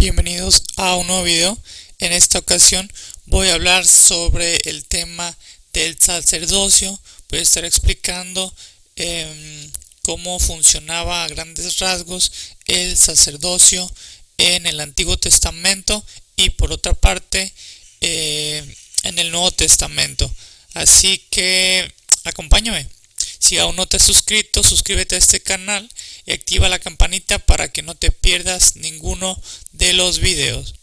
Bienvenidos a un nuevo video. En esta ocasión voy a hablar sobre el tema del sacerdocio. Voy a estar explicando cómo funcionaba a grandes rasgos el sacerdocio en el Antiguo Testamento y por otra parte en el Nuevo Testamento. Así que acompáñame. Si aún no te has suscrito, suscríbete a este canal y activa la campanita para que no te pierdas ninguno de los videos.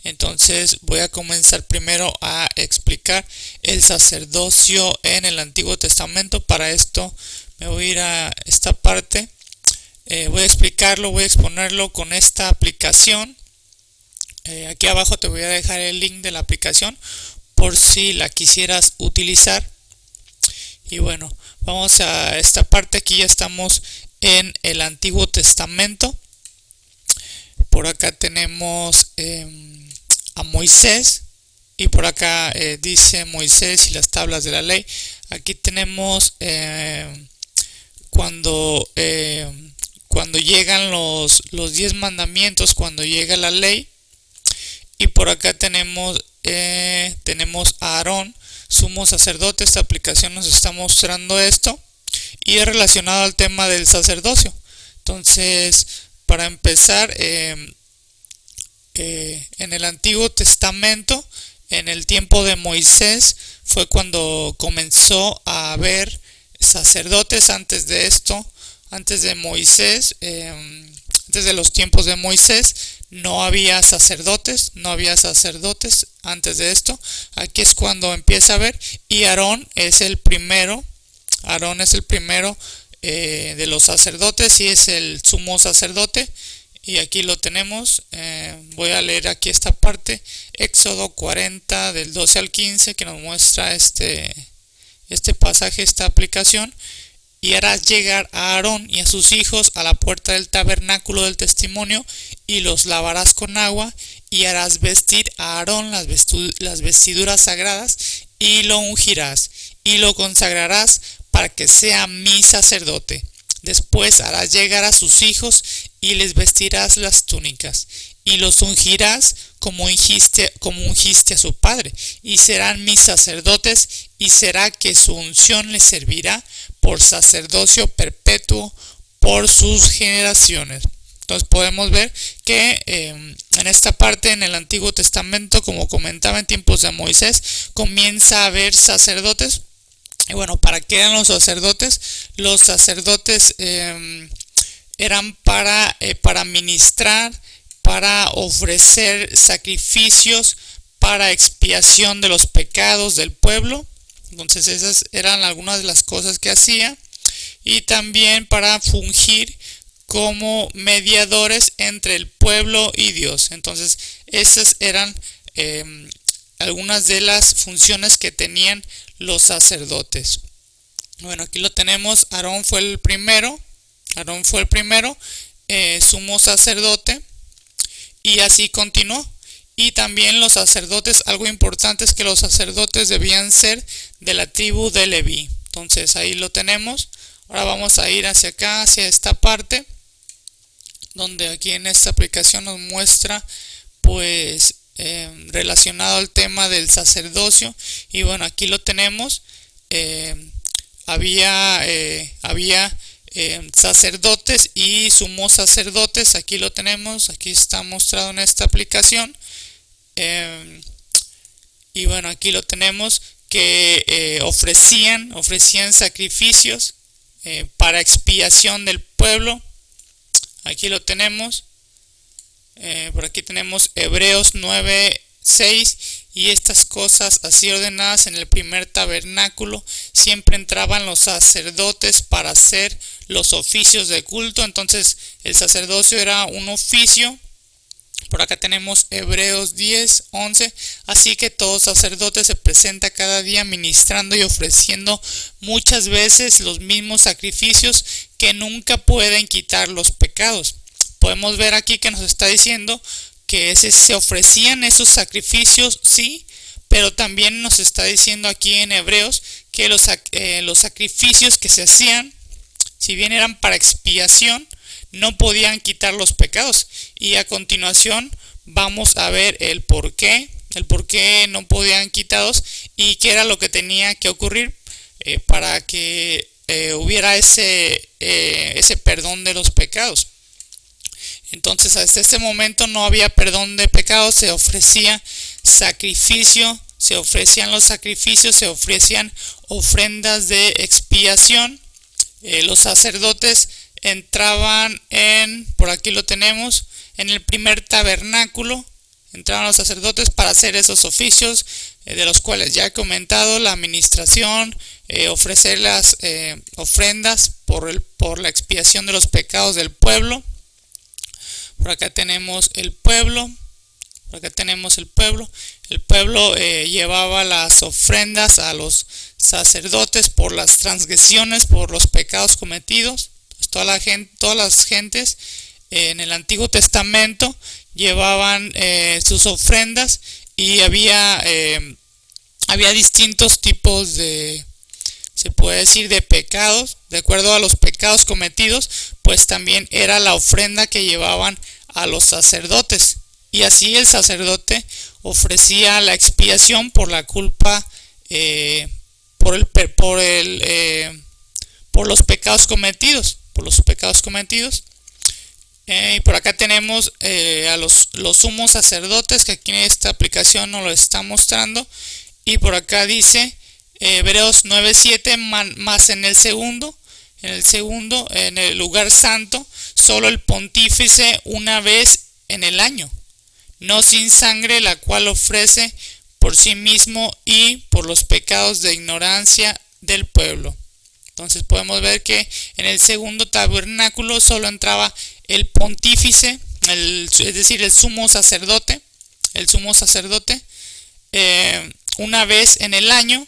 Entonces voy a comenzar primero a explicar el sacerdocio en el Antiguo Testamento. Para esto me voy a ir a esta parte. Voy a explicarlo, voy a exponerlo con esta aplicación. Aquí abajo te voy a dejar el link de la aplicación por si la quisieras utilizar. Y bueno, vamos a esta parte. Aquí ya estamos en el Antiguo Testamento. Por acá tenemos a Moisés y por acá dice Moisés y las tablas de la ley. Aquí tenemos cuando llegan los 10 mandamientos, cuando llega la ley. Y por acá tenemos a Aarón, sumo sacerdote. Esta aplicación nos está mostrando esto y es relacionado al tema del sacerdocio. Entonces, para empezar, en el Antiguo Testamento, en el tiempo de Moisés, fue cuando comenzó a haber sacerdotes. Antes de esto, antes de Moisés, antes de los tiempos de Moisés, no había sacerdotes antes de esto. Aquí es cuando empieza a haber, y Aarón es el primero de los sacerdotes y es el sumo sacerdote. Y aquí lo tenemos. Voy a leer aquí esta parte, Éxodo 40 del 12 al 15, que nos muestra este pasaje, esta aplicación. Y harás llegar a Aarón y a sus hijos a la puerta del tabernáculo del testimonio, y los lavarás con agua, y harás vestir a Aarón las vestiduras sagradas, y lo ungirás, y lo consagrarás para que sea mi sacerdote. Después harás llegar a sus hijos, y les vestirás las túnicas, y los ungirás como ungiste a su padre, y serán mis sacerdotes, y será que su unción les servirá por sacerdocio perpetuo por sus generaciones. Entonces podemos ver que en esta parte, en el Antiguo Testamento, como comentaba, en tiempos de Moisés, comienza a haber sacerdotes. Y bueno, ¿para qué eran los sacerdotes? Los sacerdotes eran para ministrar, para ofrecer sacrificios, para expiación de los pecados del pueblo. Entonces esas eran algunas de las cosas que hacía, y también para fungir como mediadores entre el pueblo y Dios. Entonces esas eran algunas de las funciones que tenían los sacerdotes. Bueno, aquí lo tenemos. Aarón fue el primero, sumo sacerdote, y así continuó. Y también los sacerdotes, algo importante es que los sacerdotes debían ser de la tribu de Leví. Entonces ahí lo tenemos. Ahora vamos a ir hacia acá, hacia esta parte, donde aquí en esta aplicación nos muestra pues relacionado al tema del sacerdocio. Y bueno, aquí lo tenemos. Había sacerdotes y sumos sacerdotes. Aquí lo tenemos, aquí está mostrado en esta aplicación. Y bueno, aquí lo tenemos, que ofrecían sacrificios para expiación del pueblo. Aquí lo tenemos. Por aquí tenemos Hebreos 9:6, y estas cosas así ordenadas en el primer tabernáculo, siempre entraban los sacerdotes para hacer los oficios de culto. Entonces el sacerdocio era un oficio. Por acá tenemos Hebreos 10:11, así que todo sacerdote se presenta cada día ministrando y ofreciendo muchas veces los mismos sacrificios que nunca pueden quitar los pecados. Podemos ver aquí que nos está diciendo que se ofrecían esos sacrificios, sí, pero también nos está diciendo aquí en Hebreos que los sacrificios que se hacían, si bien eran para expiación, no podían quitar los pecados. y a continuación vamos a ver el por qué no podían quitados y qué era lo que tenía que ocurrir para que hubiera ese perdón de los pecados. Entonces hasta ese momento no había perdón de pecados, se ofrecía sacrificio, se ofrecían los sacrificios, se ofrecían ofrendas de expiación. Los sacerdotes entraban por aquí lo tenemos, en el primer tabernáculo. Entraban los sacerdotes para hacer esos oficios, de los cuales ya he comentado, la administración, ofrecer las ofrendas por la expiación de los pecados del pueblo. Por acá tenemos el pueblo. Por acá tenemos el pueblo. El pueblo llevaba las ofrendas a los sacerdotes por las transgresiones, por los pecados cometidos. Pues todas las gentes en el Antiguo Testamento llevaban sus ofrendas y había distintos tipos se puede decir, de pecados. De acuerdo a los pecados cometidos, pues también era la ofrenda que llevaban a los sacerdotes. Y así el sacerdote ofrecía la expiación por la culpa, por los pecados cometidos. Y por acá tenemos a los sumos sacerdotes, que aquí en esta aplicación nos lo está mostrando. Y por acá dice Hebreos 9:7, más en el segundo, en el lugar santo, solo el pontífice una vez en el año, no sin sangre, la cual ofrece por sí mismo y por los pecados de ignorancia del pueblo. Entonces podemos ver que en el segundo tabernáculo solo entraba el pontífice, es decir, el sumo sacerdote, una vez en el año,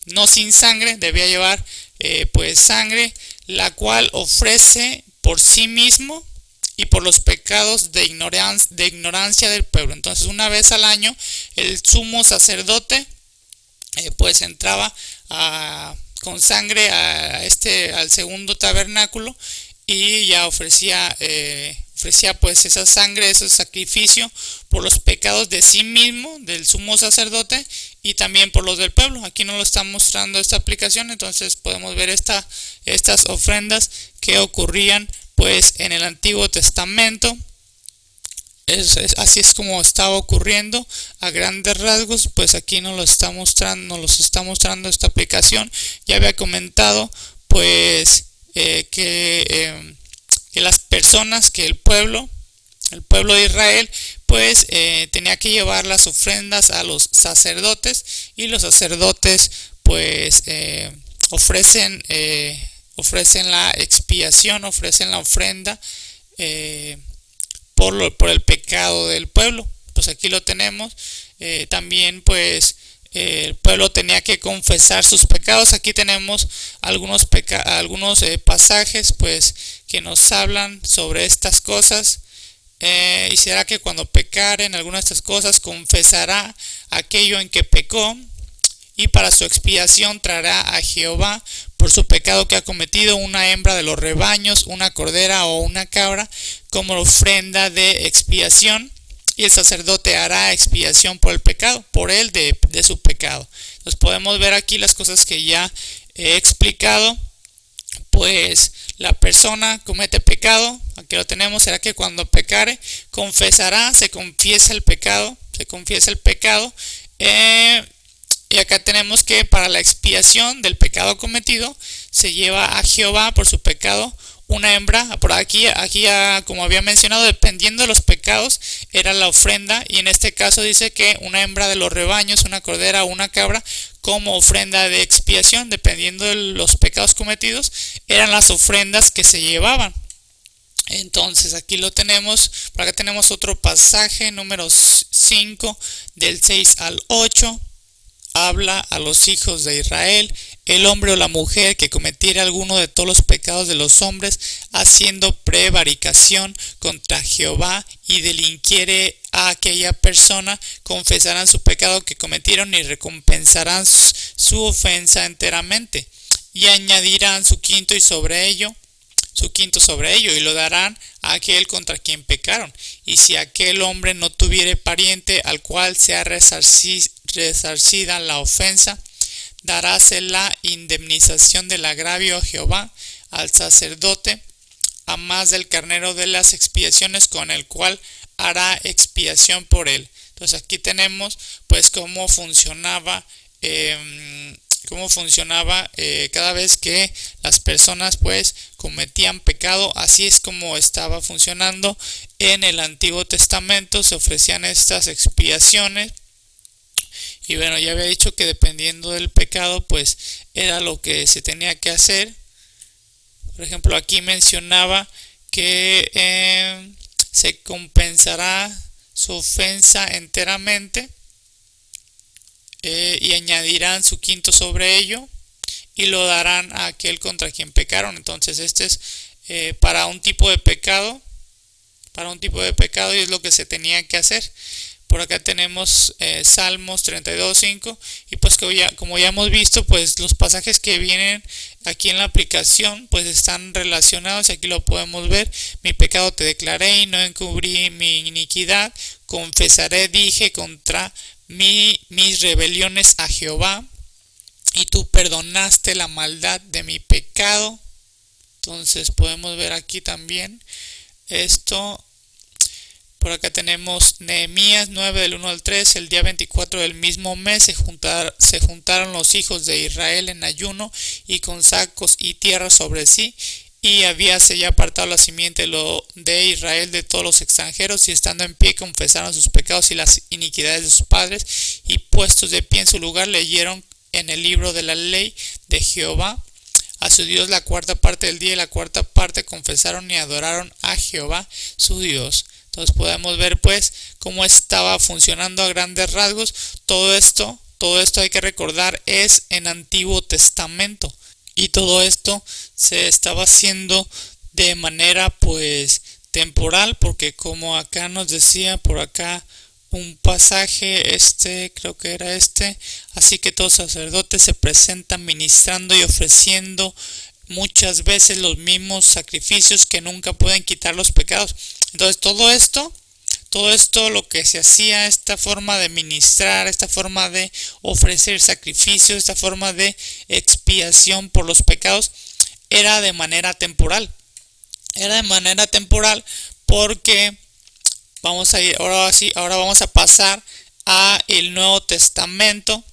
no sin sangre, debía llevar pues sangre, la cual ofrece por sí mismo y por los pecados de ignorancia del pueblo. Entonces una vez al año el sumo sacerdote pues entraba con sangre al segundo tabernáculo y ya ofrecía pues esa sangre, ese sacrificio por los pecados de sí mismo, del sumo sacerdote, y también por los del pueblo. Aquí nos lo está mostrando esta aplicación, entonces podemos ver estas ofrendas que ocurrían pues en el Antiguo Testamento. Así es como estaba ocurriendo a grandes rasgos, pues aquí nos los está mostrando esta aplicación. Ya había comentado pues que las personas, que el pueblo de Israel pues tenía que llevar las ofrendas a los sacerdotes, y los sacerdotes pues ofrecen la expiación, ofrecen la ofrenda por el pecado del pueblo. Pues aquí lo tenemos. También pues el pueblo tenía que confesar sus pecados. Aquí tenemos algunos pasajes pues que nos hablan sobre estas cosas. Y será que cuando pecare en alguna de estas cosas, confesará aquello en que pecó, y para su expiación traerá a Jehová por su pecado que ha cometido una hembra de los rebaños, una cordera o una cabra, como ofrenda de expiación, y el sacerdote hará expiación por el pecado, por él de su pecado. Entonces podemos ver aquí las cosas que ya he explicado. Pues la persona comete pecado, aquí lo tenemos. Será que cuando pecare, confesará, se confiesa el pecado, y acá tenemos que para la expiación del pecado cometido se lleva a Jehová por su pecado una hembra. Por aquí como había mencionado, dependiendo de los pecados era la ofrenda, y en este caso dice que una hembra de los rebaños, una cordera o una cabra, como ofrenda de expiación, dependiendo de los pecados cometidos, eran las ofrendas que se llevaban. Entonces aquí lo tenemos. Por acá tenemos otro pasaje, número 5, del 6 al 8. Habla a los hijos de Israel: el hombre o la mujer que cometiera alguno de todos los pecados de los hombres, haciendo prevaricación contra Jehová, y delinquiere a aquella persona, confesarán su pecado que cometieron y recompensarán su ofensa enteramente, y añadirán su quinto, y sobre ello su quinto sobre ello, y lo darán a aquel contra quien pecaron. Y si aquel hombre no tuviere pariente al cual sea resarcida la ofensa, daráse la indemnización del agravio a Jehová, al sacerdote, a más del carnero de las expiaciones, con el cual hará expiación por él. Entonces aquí tenemos pues cómo funcionaba cada vez que las personas pues cometían pecado. Así es como estaba funcionando en el Antiguo Testamento. Se ofrecían estas expiaciones, y bueno, ya había dicho que dependiendo del pecado pues era lo que se tenía que hacer. Por ejemplo, aquí mencionaba que se compensará su ofensa enteramente, y añadirán su quinto sobre ello, y lo darán a aquel contra quien pecaron. Entonces este es para un tipo de pecado, y es lo que se tenía que hacer. Por acá tenemos Salmos 32:5, y pues como ya hemos visto, pues los pasajes que vienen aquí en la aplicación pues están relacionados. Aquí lo podemos ver: mi pecado te declaré y no encubrí mi iniquidad, confesaré, dije contra mis rebeliones a Jehová, y tú perdonaste la maldad de mi pecado. Entonces podemos ver aquí también esto. Por acá tenemos Nehemías 9 del 1 al 3. El día 24 del mismo mes se juntaron los hijos de Israel en ayuno y con sacos y tierra sobre sí, y habíase ya apartado la simiente de Israel de todos los extranjeros, y estando en pie confesaron sus pecados y las iniquidades de sus padres, y puestos de pie en su lugar leyeron en el libro de la ley de Jehová a su Dios la cuarta parte del día, y la cuarta parte confesaron y adoraron a Jehová su Dios. Entonces podemos ver pues cómo estaba funcionando a grandes rasgos. Todo esto hay que recordar es en Antiguo Testamento, y todo esto se estaba haciendo de manera pues temporal, porque como acá nos decía por acá un pasaje, creo que era así que todo sacerdote se presenta ministrando y ofreciendo muchas veces los mismos sacrificios que nunca pueden quitar los pecados. Entonces todo esto lo que se hacía, esta forma de ministrar, esta forma de ofrecer sacrificios, esta forma de expiación por los pecados, era de manera temporal. Porque ahora vamos a pasar a el Nuevo Testamento.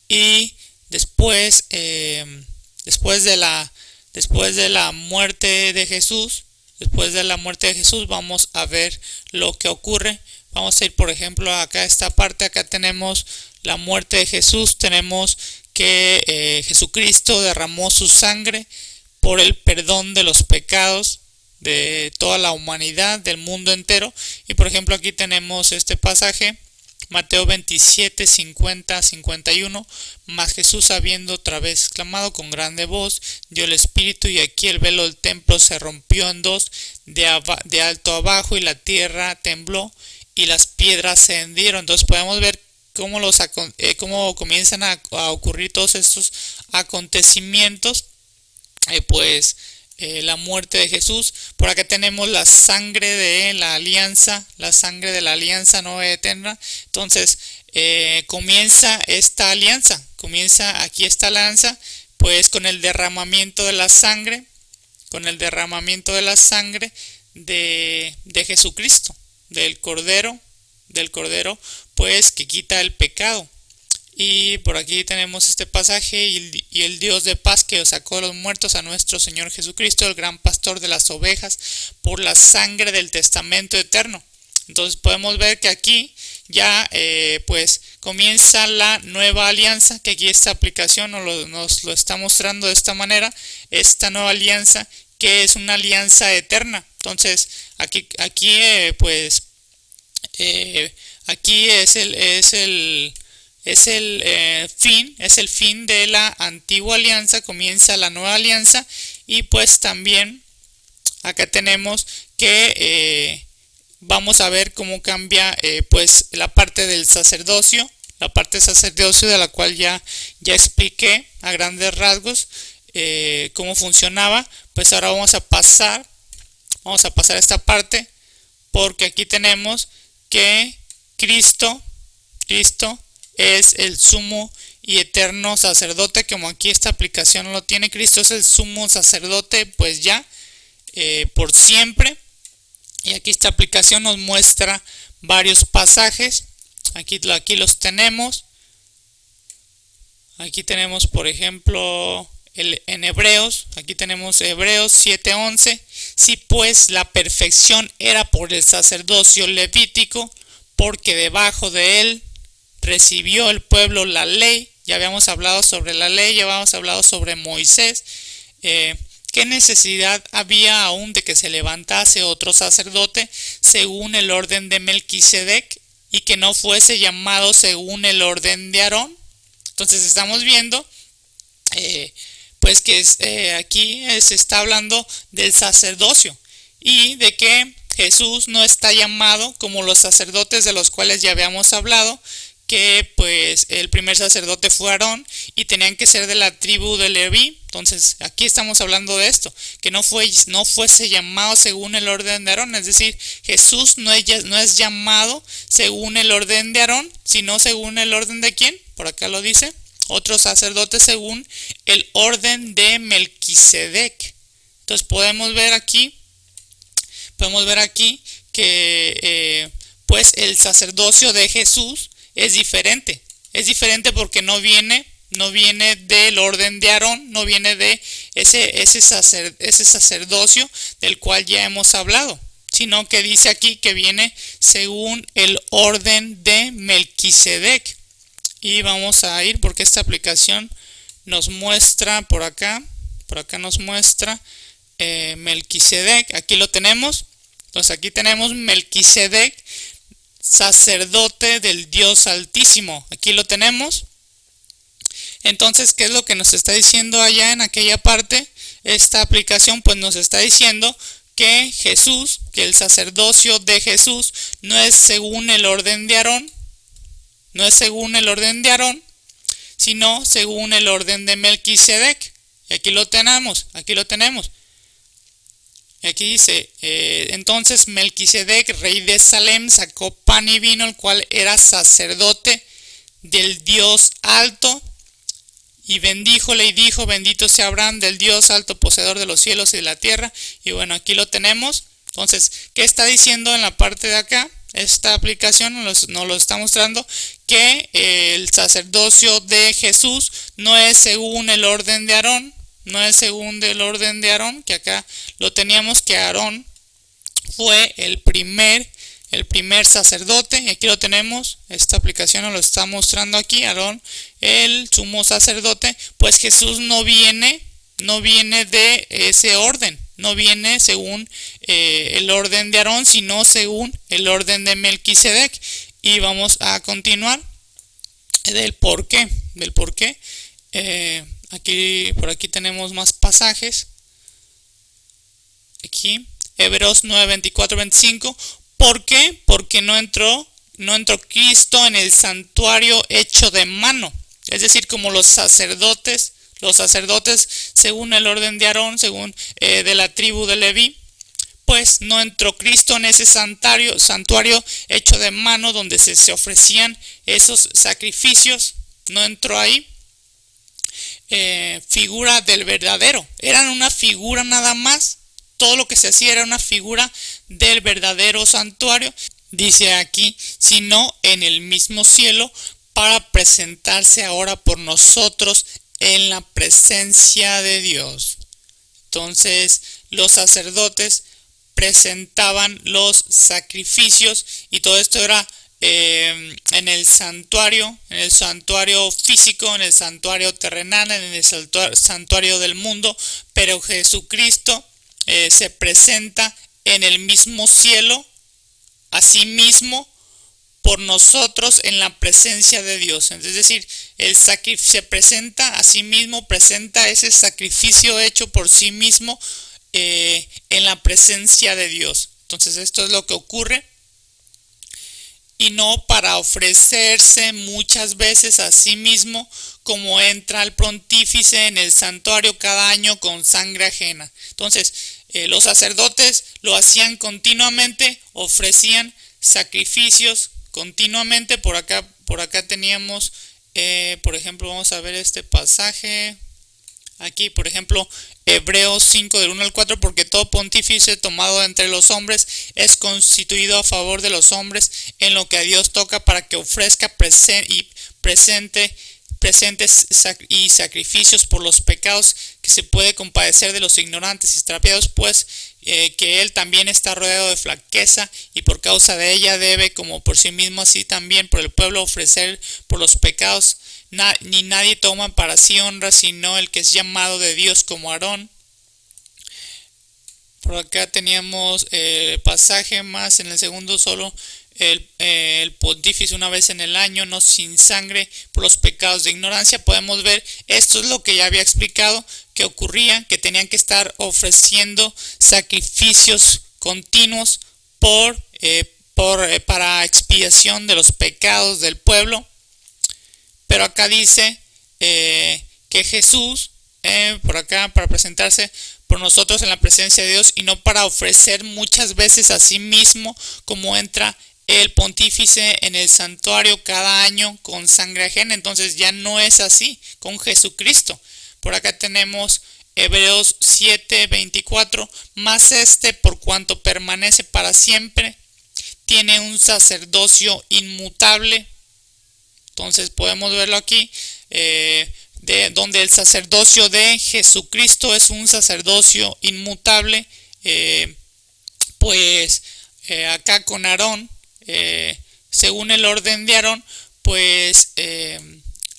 Y después de la muerte de Jesús, vamos a ver lo que ocurre. Vamos a ir, por ejemplo, acá a esta parte. Acá tenemos la muerte de Jesús. Tenemos que Jesucristo derramó su sangre por el perdón de los pecados de toda la humanidad, del mundo entero. Y por ejemplo, aquí tenemos este pasaje, Mateo 27, 50, 51. Mas Jesús, habiendo otra vez exclamado con grande voz, dio el espíritu, y aquí el velo del templo se rompió en dos, de alto abajo, y la tierra tembló y las piedras se hendieron. Entonces podemos ver cómo comienzan a ocurrir todos estos acontecimientos. La muerte de Jesús. Por acá tenemos la sangre de la alianza nueva y eterna. Entonces comienza esta alianza, pues con el derramamiento de la sangre, de Jesucristo, del Cordero, pues que quita el pecado. Y por aquí tenemos este pasaje: y el Dios de paz, que os sacó de los muertos, a nuestro Señor Jesucristo, el gran pastor de las ovejas, por la sangre del testamento eterno. Entonces podemos ver que aquí ya pues comienza la nueva alianza, que aquí esta aplicación nos lo está mostrando de esta manera. Esta nueva alianza, que es una alianza eterna. Entonces aquí es el fin de la antigua alianza. Comienza la nueva alianza. Y pues también acá tenemos que vamos a ver cómo cambia pues la parte del sacerdocio, de la cual ya expliqué a grandes rasgos. cómo funcionaba, pues ahora vamos a pasar esta parte, porque aquí tenemos que Cristo es el sumo y eterno sacerdote. Como aquí esta aplicación lo tiene, Cristo es el sumo sacerdote pues ya por siempre. Y aquí esta aplicación nos muestra varios pasajes. Aquí los tenemos. Aquí tenemos, por ejemplo, en Hebreos. Aquí tenemos Hebreos 7:11. Si pues la perfección era por el sacerdocio levítico, porque debajo de él recibió el pueblo la ley. Ya habíamos hablado sobre la ley, ya habíamos hablado sobre Moisés. ¿Qué necesidad había aún de que se levantase otro sacerdote según el orden de Melquisedec y que no fuese llamado según el orden de Aarón? Entonces estamos viendo pues que aquí se está hablando del sacerdocio y de que Jesús no está llamado como los sacerdotes de los cuales ya habíamos hablado, que pues el primer sacerdote fue Aarón y tenían que ser de la tribu de Leví. Entonces aquí estamos hablando de esto, que no fuese llamado según el orden de Aarón, es decir, Jesús no es llamado según el orden de Aarón, sino según el orden de ¿quién? Por acá lo dice, otro sacerdote según el orden de Melquisedec. Entonces podemos ver aquí que pues el sacerdocio de Jesús es diferente porque no viene del orden de Aarón, no viene de ese sacerdocio del cual ya hemos hablado, sino que dice aquí que viene según el orden de Melquisedec. Y vamos a ir porque esta aplicación nos muestra por acá nos muestra Melquisedec. Aquí lo tenemos. Entonces aquí tenemos Melquisedec, sacerdote del Dios Altísimo. Aquí lo tenemos. Entonces, ¿qué es lo que nos está diciendo allá en aquella parte? Esta aplicación pues nos está diciendo que el sacerdocio de Jesús no es según el orden de Aarón, sino según el orden de Melquisedec. Y aquí lo tenemos. Y aquí dice, entonces Melquisedec, rey de Salem, sacó pan y vino, el cual era sacerdote del Dios alto, y bendíjole y dijo, bendito sea Abraham del Dios alto, poseedor de los cielos y de la tierra. Y bueno, aquí lo tenemos. Entonces, ¿qué está diciendo en la parte de acá? Esta aplicación nos lo está mostrando que el sacerdocio de Jesús no es según el orden de Aarón, que acá lo teníamos, que Aarón fue el primer sacerdote, y aquí lo tenemos. Esta aplicación nos lo está mostrando aquí, Aarón, el sumo sacerdote. Pues Jesús no viene de ese orden, no viene según el orden de Aarón, sino según el orden de Melquisedec. Y vamos a continuar del por qué. Por aquí tenemos más pasajes. Aquí, Hebreos 9, 24, 25. ¿Por qué? Porque no entró Cristo en el santuario hecho de mano. Es decir, como los sacerdotes según el orden de Aarón, según de la tribu de Leví, pues no entró Cristo en ese santuario hecho de mano donde se ofrecían esos sacrificios. No entró ahí. Figura del verdadero. Eran una figura nada más. Todo lo que se hacía era una figura del verdadero santuario. Dice aquí, sino en el mismo cielo, para presentarse ahora por nosotros en la presencia de Dios. Entonces, los sacerdotes presentaban los sacrificios, y todo esto era en el santuario físico, en el santuario terrenal, en el santuario del mundo. Pero Jesucristo se presenta en el mismo cielo, asimismo por nosotros en la presencia de Dios. Es decir, se presenta a sí mismo, presenta ese sacrificio hecho por sí mismo en la presencia de Dios. Entonces esto es lo que ocurre. y no para ofrecerse muchas veces a sí mismo, como entra el pontífice en el santuario cada año con sangre ajena. Entonces, los sacerdotes lo hacían continuamente, ofrecían sacrificios continuamente. Por acá teníamos, por ejemplo, vamos a ver este pasaje. Aquí, por ejemplo, Hebreos 5 del 1 al 4, porque todo pontífice tomado entre los hombres es constituido a favor de los hombres en lo que a Dios toca, para que ofrezca presentes y sacrificios por los pecados, que se puede compadecer de los ignorantes y extraviados, pues que él también está rodeado de flaqueza, y por causa de ella debe, como por sí mismo, así también por el pueblo, ofrecer por los pecados. Ni nadie toma para sí honra, sino el que es llamado de Dios, como Aarón. Por acá teníamos pasaje más en el segundo solo. El pontífice una vez en el año, no sin sangre, por los pecados de ignorancia. Podemos ver, esto es lo que ya había explicado, que ocurría, que tenían que estar ofreciendo sacrificios continuos para expiación de los pecados del pueblo. Pero acá dice que Jesús, por acá, para presentarse por nosotros en la presencia de Dios, y no para ofrecer muchas veces a sí mismo, como entra el pontífice en el santuario cada año con sangre ajena. Entonces ya no es así con Jesucristo. Por acá tenemos Hebreos 7:24, más por cuanto permanece para siempre, tiene un sacerdocio inmutable. Entonces podemos verlo aquí, donde el sacerdocio de Jesucristo es un sacerdocio inmutable. Acá con Aarón, según el orden de Aarón, pues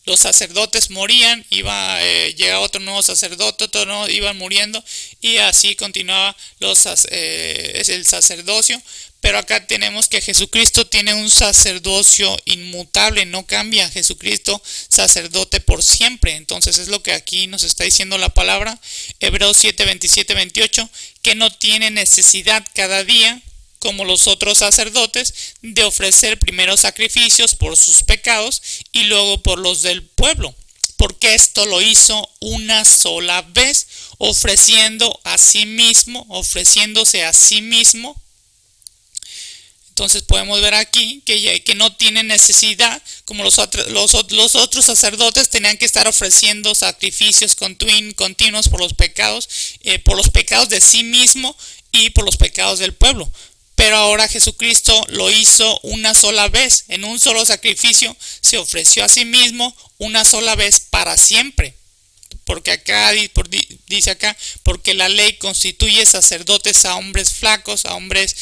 los sacerdotes morían, llegaba otro nuevo sacerdote, otro nuevo, iban muriendo, y así continuaba el sacerdocio. Pero acá tenemos que Jesucristo tiene un sacerdocio inmutable, no cambia. Jesucristo, sacerdote por siempre. Entonces es lo que aquí nos está diciendo la palabra, Hebreos 7:27-28, que no tiene necesidad cada día, como los otros sacerdotes, de ofrecer primero sacrificios por sus pecados y luego por los del pueblo, porque esto lo hizo una sola vez, ofreciéndose a sí mismo. Entonces podemos ver aquí que no tiene necesidad, como los otros sacerdotes tenían que estar ofreciendo sacrificios continuos por los pecados de sí mismo y por los pecados del pueblo. Pero ahora Jesucristo lo hizo una sola vez, en un solo sacrificio se ofreció a sí mismo una sola vez para siempre. Porque acá dice acá, porque la ley constituye sacerdotes a hombres flacos, a hombres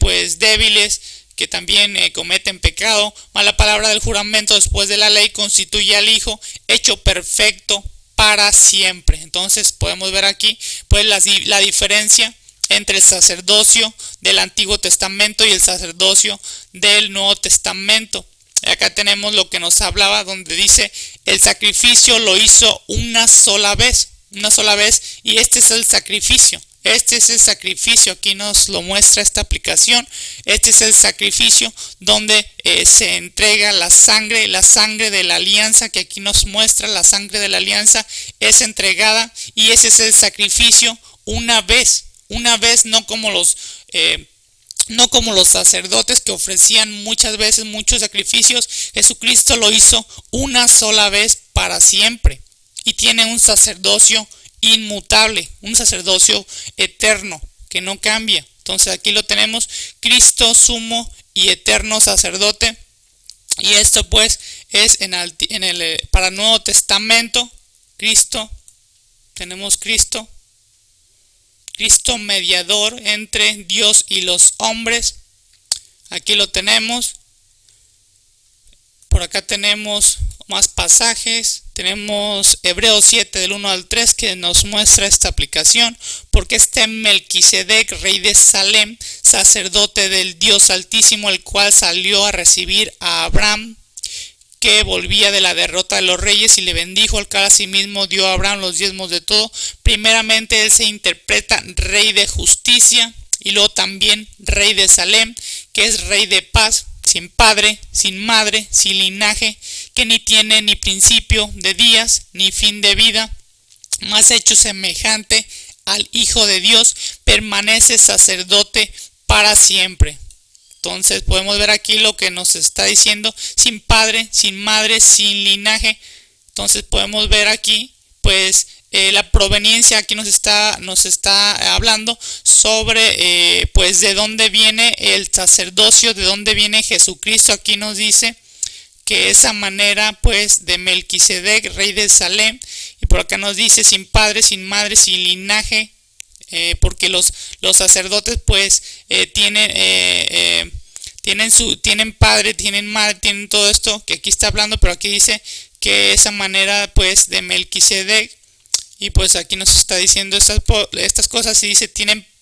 pues débiles, que también cometen pecado. Mas la palabra del juramento después de la ley constituye al Hijo hecho perfecto para siempre. Entonces podemos ver aquí pues la diferencia entre el sacerdocio del Antiguo Testamento y el sacerdocio del Nuevo Testamento. Acá tenemos lo que nos hablaba, donde dice, el sacrificio lo hizo una sola vez, y este es el sacrificio. Aquí nos lo muestra esta aplicación. Este es el sacrificio donde se entrega la sangre de la alianza, que aquí nos muestra la sangre de la alianza es entregada, y ese es el sacrificio una vez, no como los sacerdotes que ofrecían muchas veces muchos sacrificios. Jesucristo lo hizo una sola vez para siempre, y tiene un sacerdocio inmutable, un sacerdocio eterno que no cambia. Entonces aquí lo tenemos, Cristo sumo y eterno sacerdote. Y esto pues es para el Nuevo Testamento. Tenemos Cristo mediador entre Dios y los hombres. Aquí lo tenemos. Por acá tenemos más pasajes. Tenemos Hebreos 7 del 1 al 3 que nos muestra esta aplicación. Porque Melquisedec, rey de Salem, sacerdote del Dios Altísimo, el cual salió a recibir a Abraham, que volvía de la derrota de los reyes, y le bendijo, al cual asimismo dio a Abraham los diezmos de todo. Primeramente él se interpreta rey de justicia, y luego también rey de Salem, que es rey de paz, sin padre, sin madre, sin linaje, que ni tiene ni principio de días, ni fin de vida, mas hecho semejante al Hijo de Dios, permanece sacerdote para siempre. Entonces podemos ver aquí lo que nos está diciendo, sin padre, sin madre, sin linaje. Entonces podemos ver aquí pues la proveniencia. Aquí nos está hablando sobre pues de dónde viene el sacerdocio, de dónde viene Jesucristo. Aquí nos dice que esa manera pues de Melquisedec, rey de Salem, y por acá nos dice sin padre, sin madre, sin linaje, porque los sacerdotes pues tienen padre, tienen madre, tienen todo esto que aquí está hablando, pero aquí dice que esa manera pues de Melquisedec, y pues aquí nos está diciendo estas cosas, y dice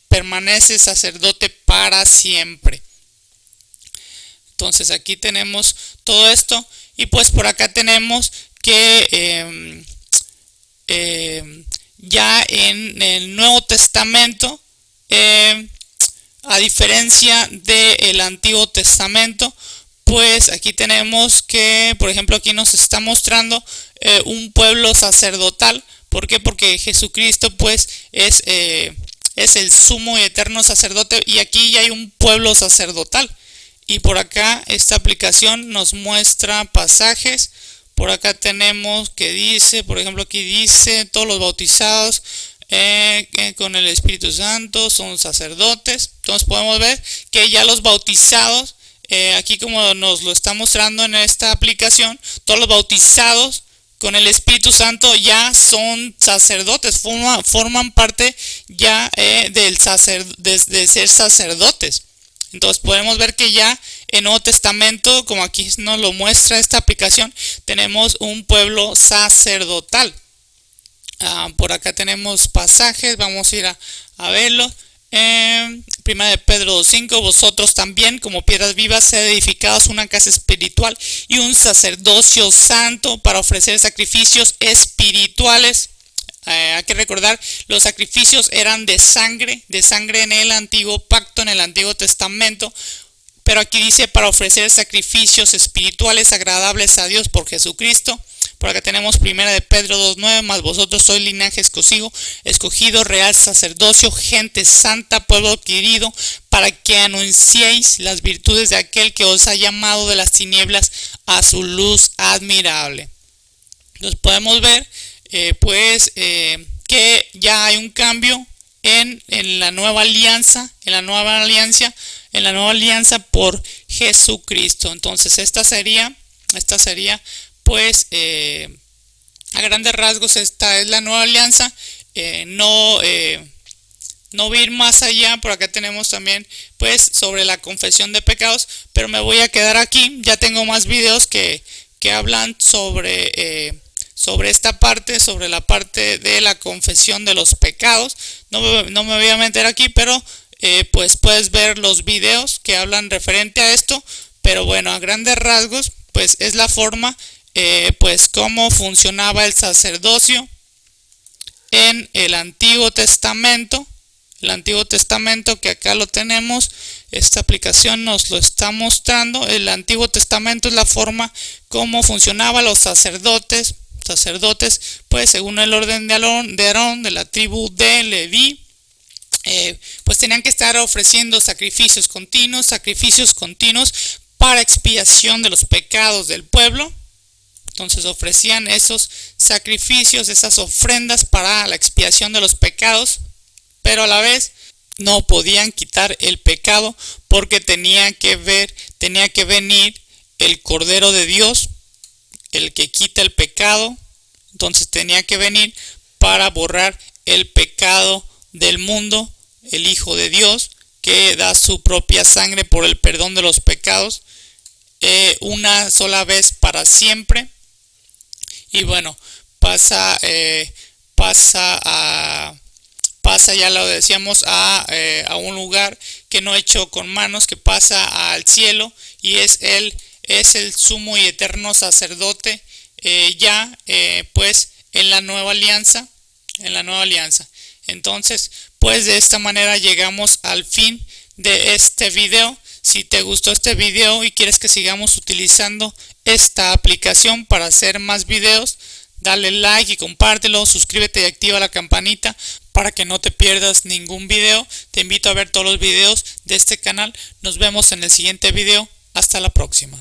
permanece sacerdote para siempre. Entonces aquí tenemos todo esto, y pues por acá tenemos que ya en el Nuevo Testamento, a diferencia del Antiguo Testamento, pues aquí tenemos que, por ejemplo, aquí nos está mostrando un pueblo sacerdotal. ¿Por qué? Porque Jesucristo pues es el sumo y eterno sacerdote, y aquí ya hay un pueblo sacerdotal. Y por acá esta aplicación nos muestra pasajes. Por acá tenemos que dice, por ejemplo, aquí dice, todos los bautizados con el Espíritu Santo son sacerdotes. Entonces podemos ver que ya los bautizados, aquí como nos lo está mostrando en esta aplicación, todos los bautizados con el Espíritu Santo ya son sacerdotes, forman parte ya de ser sacerdotes. Entonces podemos ver que ya en Nuevo Testamento, como aquí nos lo muestra esta aplicación, tenemos un pueblo sacerdotal. Por acá tenemos pasajes, vamos a ir a verlo. Primera de Pedro 2:5, vosotros también como piedras vivas sed edificados una casa espiritual y un sacerdocio santo para ofrecer sacrificios espirituales. Hay que recordar, los sacrificios eran de sangre en el antiguo pacto, en el Antiguo Testamento, pero aquí dice para ofrecer sacrificios espirituales agradables a Dios por Jesucristo. Por acá tenemos primera de Pedro 2:9, mas vosotros sois linaje escogido, real sacerdocio, gente santa, pueblo adquirido, para que anunciéis las virtudes de aquel que os ha llamado de las tinieblas a su luz admirable. Entonces podemos ver que ya hay un cambio en la nueva alianza, en la nueva alianza por Jesucristo. Entonces esta sería pues a grandes rasgos esta es la nueva alianza. No voy a ir más allá. Por acá tenemos también pues sobre la confesión de pecados, pero me voy a quedar aquí. Ya tengo más videos que hablan sobre esta parte, sobre la parte de la confesión de los pecados. No me voy a meter aquí, pero pues puedes ver los videos que hablan referente a esto. Pero bueno, a grandes rasgos pues es la forma pues cómo funcionaba el sacerdocio en el Antiguo Testamento. El Antiguo Testamento, que acá lo tenemos, esta aplicación nos lo está mostrando. El Antiguo Testamento es la forma cómo funcionaban los sacerdotes, pues según el orden de Aarón, de la tribu de Leví, pues tenían que estar ofreciendo sacrificios continuos para expiación de los pecados del pueblo. Entonces ofrecían esos sacrificios, esas ofrendas para la expiación de los pecados, pero a la vez no podían quitar el pecado, porque tenía que venir el Cordero de Dios, el que quita el pecado. Entonces tenía que venir para borrar el pecado del mundo, el Hijo de Dios, que da su propia sangre por el perdón de los pecados, una sola vez para siempre. Y bueno, pasa, ya lo decíamos, a un lugar que no hecho con manos, que pasa al cielo, y es el sumo y eterno sacerdote pues en la nueva alianza. Entonces pues de esta manera llegamos al fin de este video. Si te gustó este video y quieres que sigamos utilizando esta aplicación para hacer más videos, dale like y compártelo, suscríbete y activa la campanita para que no te pierdas ningún video. Te invito a ver todos los videos de este canal. Nos vemos en el siguiente video. Hasta la próxima.